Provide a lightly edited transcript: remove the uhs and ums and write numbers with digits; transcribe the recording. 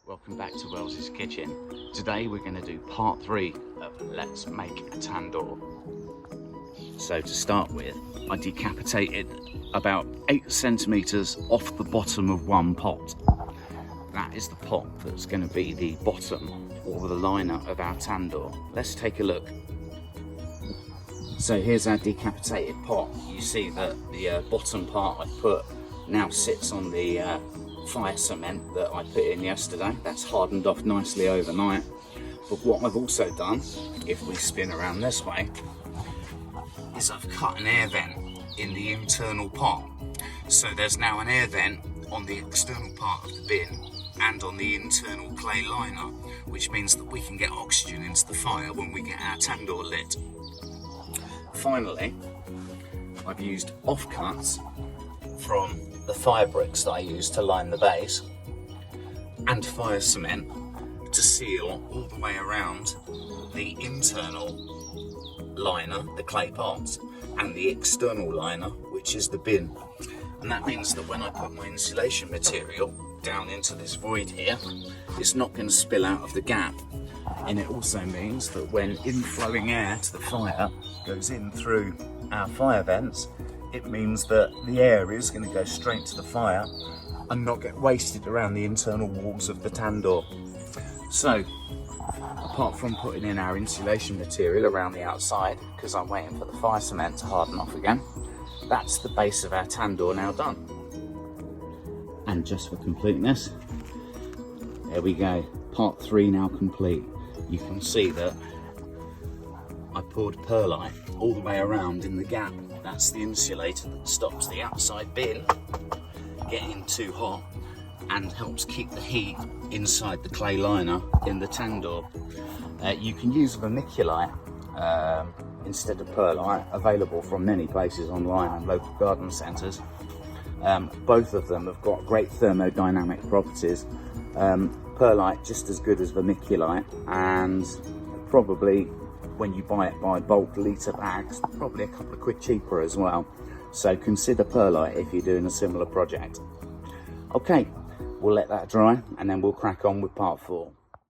Welcome back to Wells's Kitchen. Today we're going to do part 3 of Let's Make a Tandoor. So to start with, I decapitated about 8 centimetres off the bottom of one pot. That is the pot that's going to be the bottom or the liner of our tandoor. Let's take a look. So here's our decapitated pot. You see that the bottom part I put now sits on the fire cement that I put in yesterday. That's hardened off nicely overnight. But what I've also done, if we spin around this way, is I've cut an air vent in the internal pot. So there's now an air vent on the external part of the bin and on the internal clay liner, which means that we can get oxygen into the fire when we get our tandoor lit. Finally, I've used offcuts from the fire bricks that I use to line the base and fire cement to seal all the way around the internal liner, the clay pots, and the external liner, which is the bin. And that means that when I put my insulation material down into this void here, it's not going to spill out of the gap. And it also means that when inflowing air to the fire goes in through our fire vents, it means that the air is going to go straight to the fire and not get wasted around the internal walls of the tandoor. So, apart from putting in our insulation material around the outside, because I'm waiting for the fire cement to harden off again, that's the base of our tandoor now done. And just for completeness, there we go, part 3 now complete. You can see that I poured perlite all the way around in the gap. That's the insulator that stops the outside bin getting too hot and helps keep the heat inside the clay liner in the tandoor. You can use vermiculite instead of perlite, available from many places online and local garden centres. Both of them have got great thermodynamic properties. Perlite just as good as vermiculite, and probably when you buy it by bulk litre bags, probably a couple of quid cheaper as well. So consider perlite if you're doing a similar project. Okay, we'll let that dry and then we'll crack on with part 4.